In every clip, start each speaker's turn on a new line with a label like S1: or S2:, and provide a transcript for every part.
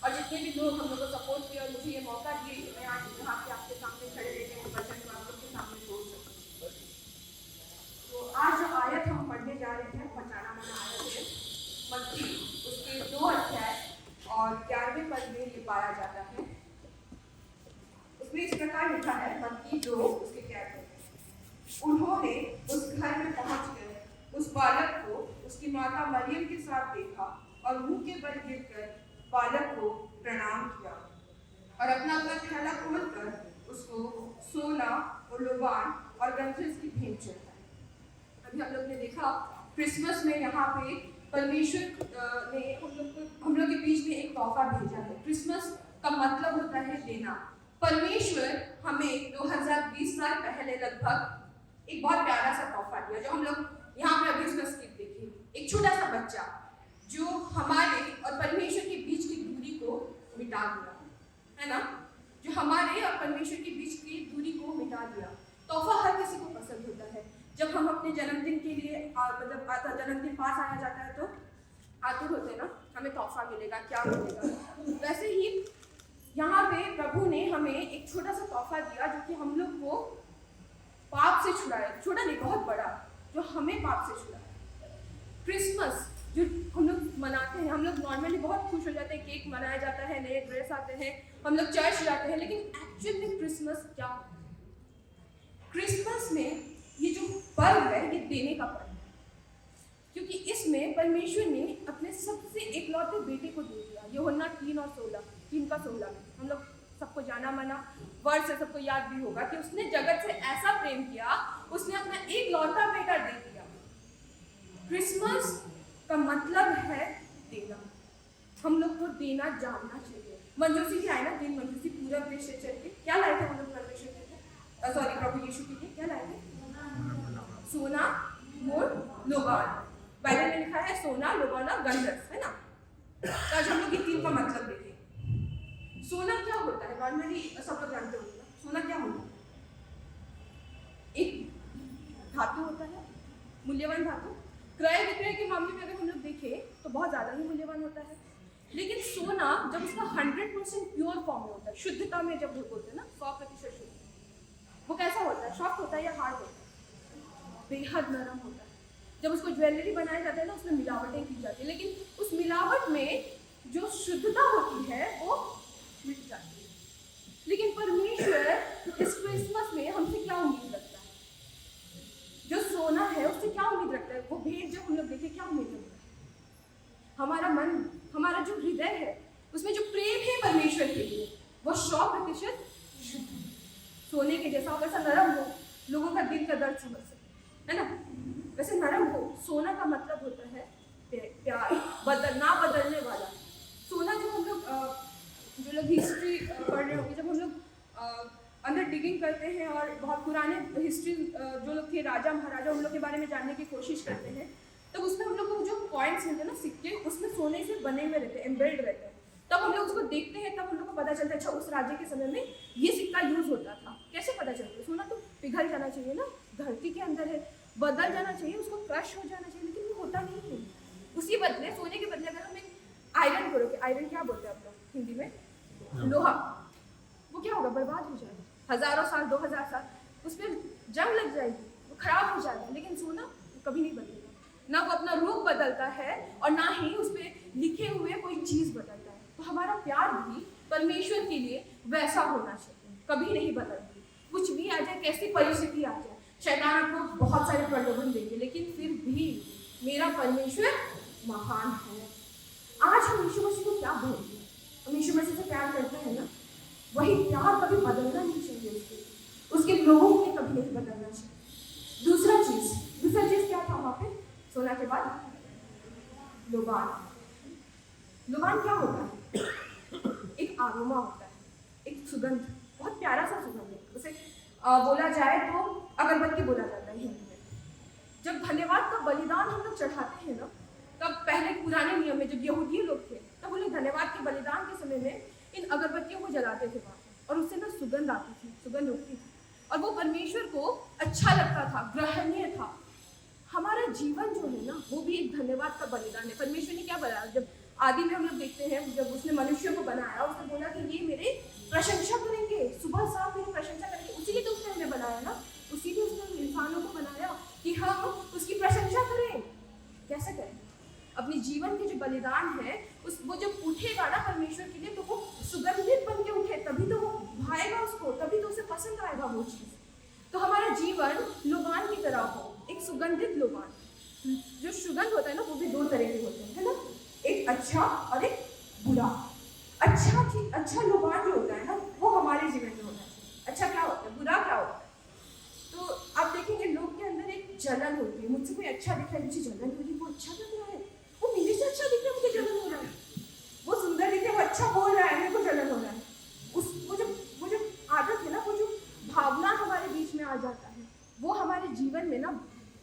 S1: और जितने भी लोग हम लोग को सपोर्ट किए और मुझे ये मौका दिए कि मैं आज यहाँ पे आपके सामने खड़े रहकर वो वचन को आप लोग के सामने बोल सकूँ। तो आज जो आयत हम पढ़ने जा रहे हैं पहचाना मना आयत है मत्ती उसके 2 अध्याय और 11वें पद में ये पाया जाता है। उसमें इस प्रकार लिखा है मत्ती 2 उसके 11। उन्होंने उस घर में पहुंचकर उस बालक को उसकी माता मरियम के साथ देखा और मुंह के बल गिरकर बालक को प्रणाम किया और अपना अपना थैला खोलकर उसको सोना और लोबान और गंधरस की भेंट चढ़ाई। अभी हम लोग ने देखा क्रिसमस में यहाँ पे परमेश्वर ने हम लोग के बीच में एक तोहफा भेजा है। क्रिसमस का मतलब होता है देना। परमेश्वर हमें 2020 साल पहले लगभग एक बहुत प्यारा सा तोहफा दिया जो हम लोग यहाँ पे अभी उसका स्किप देखिए। एक छोटा सा बच्चा जो हमारे और परमेश्वर के बीच की दूरी को मिटा दिया, है ना, जो हमारे और परमेश्वर के बीच की दूरी को मिटा दिया। तोहफा हर किसी को पसंद होता है। जब हम अपने जन्मदिन के लिए मतलब जन्मदिन पास आया जाता है तो आतुर होते हैं ना, हमें तोहफा मिलेगा, क्या मिलेगा। वैसे ही यहाँ पे प्रभु ने हमें एक छोटा सा तोहफा दिया जो कि हम लोग को पाप से छुड़ाए। छोटा नहीं, बहुत बड़ा, जो हमें पाप से छुड़ाए। क्रिसमस जो हम लोग मनाते हैं, हम लोग नॉर्मली बहुत खुश हो जाते हैं, केक मनाया जाता है, नए ड्रेस आते हैं, हम लोग चर्च जाते हैं, लेकिन एक्चुअल में क्रिसमस क्या है? क्रिसमस में ये जो पर्व है ये देने का पर्व है, क्योंकि इसमें परमेश्वर ने अपने सबसे एकलौते बेटे को दे दिया। यूहन्ना 3:16 हम लोग सबको जाना माना वर्ड से सबको याद भी होगा कि उसने जगत से ऐसा प्रेम किया, उसने अपना एकलौता बेटा दे दिया। क्रिसमस का मतलब है देना। हम लोग को देना जानना चाहिए। मंजूसी भी आए ना, दिन मंजूसी पूरा देश से चल के क्या लाए थे हम लोग परमेश्वर के लिए, सॉरी प्रभु यीशु के लिए क्या लाए थे? सोना, मोर, लोबान। बाइबल में लिखा है सोना, लोबान और गंधरस, है ना। तो आज हम लोग ये 3 का मतलब देखें। सोना क्या होता है? नॉर्मली सब लोग जानते होंगे ना, सोना क्या होता है? एक धातु होता है, मूल्यवान धातु। क्रय विक्रय के मामले में अगर हम लोग देखें तो बहुत ज़्यादा ही मूल्यवान होता है। लेकिन सोना जब उसका 100% प्योर फॉर्म में होता है, शुद्धता में जब बोलते हैं ना 100% शुद्ध, वो कैसा होता है? सॉफ्ट होता है या हार्ड होता है? बेहद नरम होता है। जब उसको ज्वेलरी बनाया जाता है ना, उसमें मिलावटें की जाती है, लेकिन उस मिलावट में जो शुद्धता होती है वो मिट जाती है। लेकिन परमेश्वर इस क्रिसमस में हमसे क्या उम्मीद रखता है? जो सोना है उससे क्या उम्मीद रखता है? वो भेंट जब हम लोग देखें क्या उम्मीद रखता है? हमारा मन, हमारा जो हृदय है उसमें जो प्रेम है परमेश्वर के लिए वो 100% शुद्ध है। सोने के जैसा वैसा नरम हो, लोगों का दिल का दर्द समझ सके, है ना, वैसे नरम हो। सोना का मतलब होता है प्यार, ना बदलने वाला। सोना जब हम लोग जो लोग हिस्ट्री पढ़ रहे होंगे, जब हम लोग अंदर डिगिंग करते हैं और बहुत पुराने हिस्ट्री जो लोग थे राजा महाराजा उन लोग के बारे में जानने की कोशिश करते हैं, तब उसमें हम लोग को जो कॉइन्स मिलते हैं ना, सिक्के, उसमें सोने से बने हुए रहते हैं, एम्बेल्ड रहते हैं। तब हम लोग उसको देखते हैं, तब हम लोग को पता चलता है अच्छा उस राज्य के समय में ये सिक्का यूज होता था। कैसे पता चलता है? सोना तो पिघल जाना चाहिए ना, धरती के अंदर है, बदल जाना चाहिए, उसको क्रश हो जाना चाहिए, लेकिन वो होता नहीं है। उसी बदले, सोने के बदले अगर हम एक आयरन करोगे, आयरन क्या बोलते हैं आप लोग हिंदी में? लोहा। वो क्या होगा? बर्बाद हो जाएगा। हजारों साल, 2000 साल उस पर जंग लग जाएगी, वो खराब हो जाएगा। लेकिन सोना कभी नहीं बदलेगा, ना वो अपना रूप बदलता है और ना ही उस पर लिखे हुए कोई चीज बदलता है। तो हमारा प्यार भी परमेश्वर के लिए वैसा होना चाहिए, कभी नहीं बदलती। कुछ भी आ जाए, कैसी परिस्थिति आ जाए, शैतान आपको बहुत सारे प्रलोभन देंगे, लेकिन फिर भी मेरा परमेश्वर महान है। आज हम यीशु मसीह को क्या बोलते हैं? हम यीशु मसीह से प्यार करते हैं ना, वही प्यार कभी बदलना नहीं चाहिए। उसके लोगों को कभी नहीं बदलना चाहिए। दूसरा चीज क्या था वहां पे? सोना के बाद लोबान। लोबान क्या होता है? एक आरोमा होता है, एक सुगंध, बहुत प्यारा सा सुगंध है। उसे बोला जाए तो अगरबत्ती बोला जाता है हिंदी में। जब धन्यवाद का बलिदान हम लोग चढ़ाते हैं ना, तब पहले पुराने नियम में जब यहूदी लोग थे तब वो लोग धन्यवाद के बलिदान के समय में इन अगरबत्तियों को जलाते थे वहाँ, और उससे ना सुगंध आती थी, सुगंध उठती थी, और वो परमेश्वर को अच्छा लगता था, ग्रहणीय था। हमारा जीवन जो है ना वो भी एक धन्यवाद का बलिदान है। परमेश्वर ने क्या बताया? जब आदि में हम लोग देखते हैं जब उसने मनुष्य को बनाया, उसने बोला कि ये मेरे प्रशंसा करेंगे, सुबह शाम मेरी प्रशंसा करेंगे। उसी लिए तो उसने हमें बनाया ना, उसी लिए उसने इंसानों को बनाया कि हम उसकी प्रशंसा करें। कैसे करें? अपने जीवन के जो बलिदान है उस वो जब उठेगा ना परमेश्वर के लिए, तो वो सुगंधित बन के उठे, तभी तो वो भाएगा उसको, तभी तो उसे पसंद आएगा वो चीज़। तो हमारा जीवन लोबान की तरह हो, एक सुगंधित लोबान। जो सुगंध होता है ना वो भी दो तरह के होते हैं, है ना, एक अच्छा और एक बुरा। अच्छा लोबान जो होता है ना वो हमारे जीवन में होता है। अच्छा क्या होता है, बुरा क्या होता है? तो आप देखेंगे लोग के अंदर एक जलन होती है। मुझसे कोई अच्छा दिख रहा है, मुझे जलन हो रही है, वो अच्छा लग रहा है, वो मेरे से अच्छा दिख रहा है, मुझे जलन हो रहा है। वो सुंदर दिख रहा है, वो अच्छा बोल रहा है, मेरे को जलन हो रहा है। वो जो आदत है ना, वो जो भावना हमारे बीच में आ जाता है, वो हमारे जीवन में ना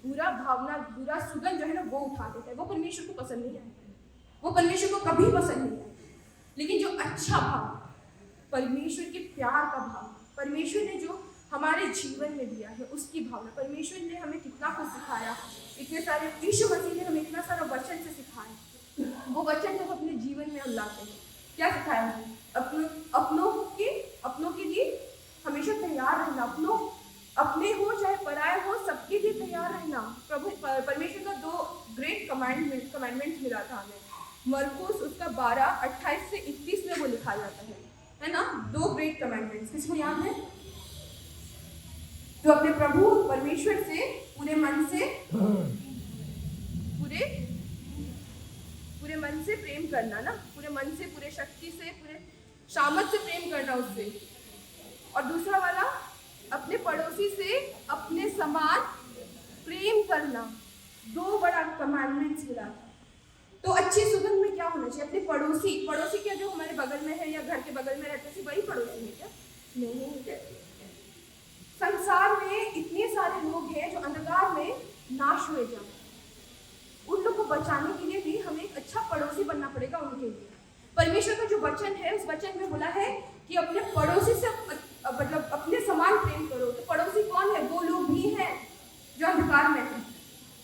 S1: बुरा भावना, बुरा सुगंध जो है ना वो उठा देता है। वो परमेश्वर को पसंद नहीं आता, वो परमेश्वर को कभी पसंद नहीं आता। लेकिन जो अच्छा भाव, परमेश्वर के प्यार का भाव, परमेश्वर ने जो हमारे जीवन में दिया है उसकी भावना, परमेश्वर ने हमें कितना कुछ सिखाया, इतने सारे, यीशु मसीह ने हमें इतना सारा वचन से सिखाया। वो वचन जब अपने जीवन में हम लाते हैं, क्या सिखाया हमें? अपनों के लिए हमेशा तैयार रहना, अपने हो चाहे पराये हो, सबके लिए तैयार रहना। प्रभु परमेश्वर का 2 ग्रेट कमांडमेंट्स मिला था हमें। मरकुस उसका 12:28 से 31 में वो लिखा जाता है ना, 2 ग्रेट कमांडमेंट्स। किसको याद है? तो अपने प्रभु परमेश्वर से पूरे मन से प्रेम करना ना, पूरे मन से, पूरे शक्ति से, पूरे सामर्थ से प्रेम करना उससे। और दूसरा वाला, अपने पड़ोसी से अपने समान प्रेम करना। 2 बड़ा कमांडमेंट्स मिला था। तो अच्छी सुगंध में क्या होना चाहिए? अपने पड़ोसी क्या जो हमारे बगल में है या घर के बगल में रहते हैं वही पड़ोसी है क्या? नहीं। संसार में इतने सारे लोग हैं जो अंधकार में नाश हुए जाते, उन लोग को बचाने के लिए भी हमें एक अच्छा पड़ोसी बनना पड़ेगा उनके लिए। परमेश्वर का जो वचन है उस वचन में बोला है कि अपने पड़ोसी से मतलब अपने समान प्रेम करो। तो पड़ोसी कौन है? वो लोग भी हैं जो अंधकार में हैं,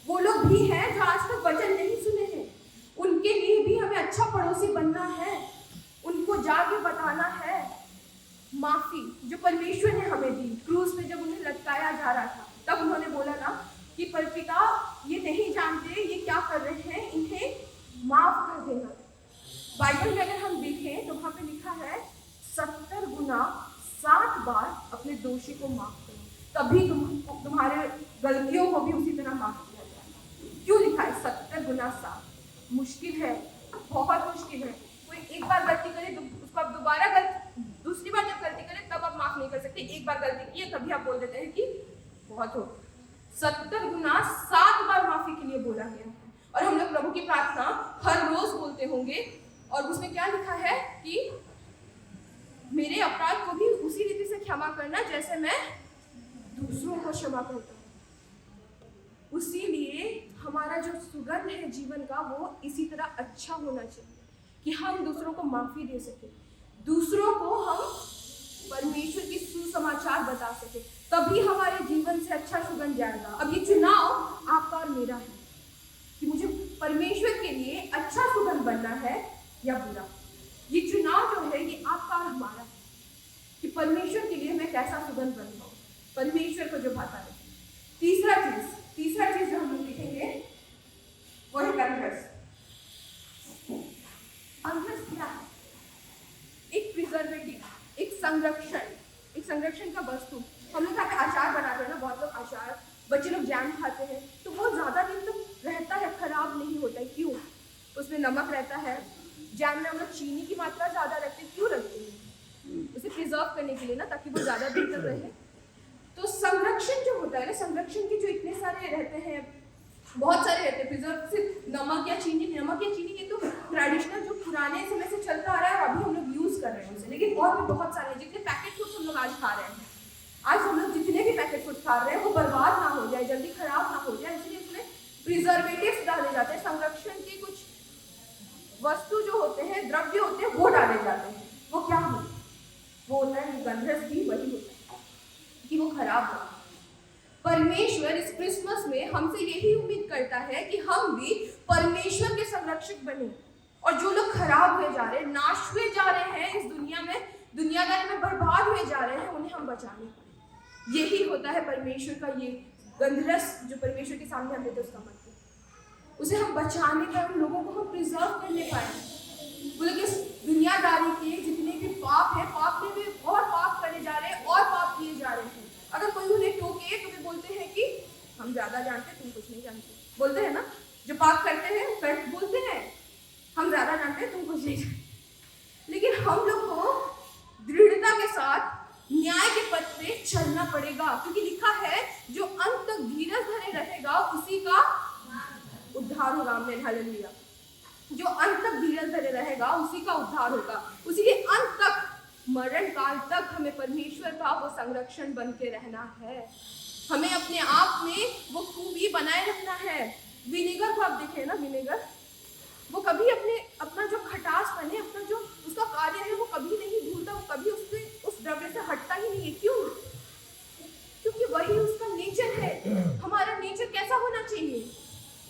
S1: वो लोग भी हैं जो आज तक वचन नहीं सुने हैं। उनके लिए भी हमें अच्छा पड़ोसी बनना है, उनको जाके बताना है माफी जो परमेश्वर ने हमें दी। क्रूस पे जब उन्हें लटकाया जा रहा था तब उन्होंने बोला ना कि पर पिता ये नहीं जानते ये क्या कर रहे हैं, इन्हें माफ कर देना। बाइबल में अगर हम देखें तो वहां पे लिखा है 70 गुना 7 बार अपने दोषी को माफ करो, तभी तुम्हारे गलतियों को भी उसी तरह माफ किया जाएगा। क्यों लिखा है 70 गुना 7? मुश्किल है, बहुत मुश्किल है। कोई एक बार गलती करे तो उसको आप दोबारा दूसरी बार जब गलती करे तब आप माफ नहीं कर सकते। एक बार गलती की है तभी आप बोल देते हैं कि बहुत हो। 70 गुना 7 बार माफी के लिए बोला गया है। और हम लोग प्रभु की प्रार्थना हर रोज बोलते होंगे और उसमें क्या लिखा है कि मेरे अपराध को भी उसी रीति से क्षमा करना जैसे मैं दूसरों को क्षमा करता हूँ। उसी लिए हमारा जो सुगंध है जीवन का वो इसी तरह अच्छा होना चाहिए कि हम दूसरों को माफी दे सके, दूसरों को हम परमेश्वर की सुसमाचार बता सके, तभी हमारे जीवन से अच्छा सुगंध जाएगा। अब ये चुनाव आपका और मेरा है कि मुझे परमेश्वर के लिए अच्छा सुगंध बनना है या बुरा। ये चुनाव जो है ये आपका और हमारा है कि परमेश्वर के लिए मैं कैसा सुगंध बन पाऊं, परमेश्वर को जो भाता है। तीसरा चीज जो हम लोग लिखेंगे वो है गंधरस। गंधरस क्या है? एक प्रिजर्वेटिव, एक संरक्षण का वस्तु। हम लोग यहाँ पे अचार बनाते हैं ना, बहुत लोग अचार, बच्चे लोग जैम खाते हैं तो वो ज्यादा दिन तक रहता है, खराब नहीं होता है। क्यों? उसमें नमक रहता है। जैम में हम लोग चीनी की मात्रा ज्यादा रखते हैं। क्यों रखते हैं? उसे प्रिजर्व करने के लिए ना, ताकि वो ज्यादा दिन तक रहे। तो संरक्षण जो होता है ना, संरक्षण के जो इतने सारे रहते हैं, बहुत सारे रहते हैं प्रिजर्व। सिर्फ नमक या चीनी ये तो ट्रेडिशनल जो पुराने समय से चलता आ रहा है, अभी हम लोग यूज कर रहे हैं उसे। लेकिन और भी बहुत सारे जितने पैकेट फूड्स हम लोग आज खा रहे हैं, आज हम लोग जितने भी पैकेट फूड्स खा रहे हैं वो बर्बाद ना हो जाए, जल्दी खराब ना हो जाए, इसलिए उसमें प्रिजर्वेटिव्स डाले जाते हैं। संरक्षण के कुछ वस्तु जो होते हैं, द्रव्य होते हैं, वो डाले जाते हैं। वो क्या होता है? वो होता है गंधरस भी वही होता है कि वो खराब हो। परमेश्वर इस क्रिसमस में हमसे यही उम्मीद करता है कि हम भी परमेश्वर के संरक्षक बने और जो लोग खराब हुए जा रहे हैं, नाश हुए जा रहे हैं इस दुनिया में, दुनियादारी में बर्बाद हुए जा रहे हैं, उन्हें हम बचाने पाए। यही होता है परमेश्वर का ये गंधरस जो परमेश्वर के सामने हम देते उसका मतलब। उसे हम बचाने पाए, उन लोगों को हम प्रिजर्व करने पाए। वो लोग इस दुनियादारी के जितने भी पाप है, पाप में भी और पाप करे जा रहे हैं और पाप किए जा रहे हैं। अगर कोई उन्हें टोके तो वे बोलते हैं कि हम ज्यादा जानते, तुम कुछ नहीं जानते। बोलते हैं ना, जो पाप करते हैं बोलते हैं हम ज्यादा जानते, तुम कुछ नहीं जानते। लेकिन हम लोग को दृढ़ता के साथ न्याय के पथ पे चलना पड़ेगा, क्योंकि लिखा है जो अंत तक धीरज धरे रहेगा उसी का उद्धार होगा। आमीन, हालेलुया। जो अंत तक धीरज धरे रहेगा उसी का उद्धार होगा। उसी के अंत तक, मरण काल तक हमें परमेश्वर का वो संरक्षण बन के रहना है। हमें अपने आप में वो खूबी बनाए रखना है। विनेगर को आप देखें ना, विनेगर वो कभी अपना जो खटास बने, अपना जो उसका कार्य है वो कभी नहीं भूलता, वो कभी उस द्रव्य से हटता ही नहीं है। क्यों? क्योंकि वही उसका नेचर है। हमारा नेचर कैसा होना चाहिए?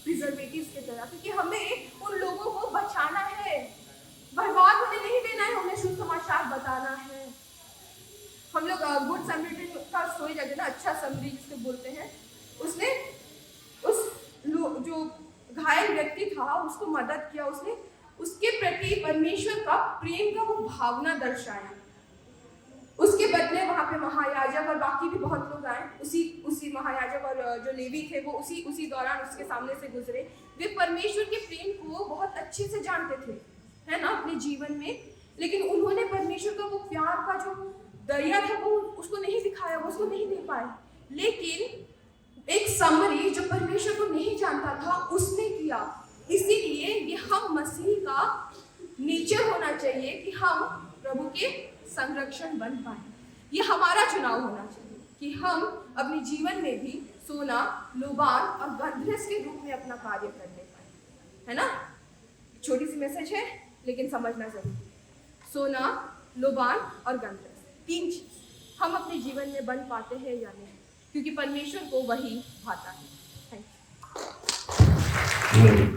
S1: प्रिजर्वेटिव्स की तरह, क्योंकि हमें उन लोगों को बचाना है, बर्बाद होने नहीं देना है, उन्हें शुभ समाचार बताना है। हम लोग गुड समरीटन का स्टोरी जाते ना, अच्छा समरी जिसको बोलते हैं, उसने जो घायल व्यक्ति था उसको मदद किया, उसने उसके प्रति परमेश्वर का प्रेम का वो भावना दर्शाया। उसके बदले वहां पे महायाजक और बाकी भी बहुत लोग आए, उसी महायाजक और जो लेवी थे वो उसी दौरान उसके सामने से गुजरे। वे परमेश्वर के प्रेम को बहुत अच्छे से जानते थे, है ना, अपने जीवन में। लेकिन उन्होंने परमेश्वर का वो प्यार का जो दरिया था वो उसको नहीं दिखाया, वो उसको नहीं दे पाए। लेकिन एक समरी जो परमेश्वर को नहीं जानता था उसने किया। इसीलिए ये हम मसीह का नेचर होना चाहिए कि हम प्रभु के संरक्षण बन पाए। ये हमारा चुनाव होना चाहिए कि हम अपने जीवन में भी सोना, लोबान और गंधरस के रूप में अपना कार्य करने पाए, है ना। छोटी सी मैसेज है लेकिन समझना जरूरी है। सोना, लोबान और गंधरस, 3 चीज हम अपने जीवन में बन पाते हैं या नहीं, क्योंकि परमेश्वर को वही भाता है। Thank you.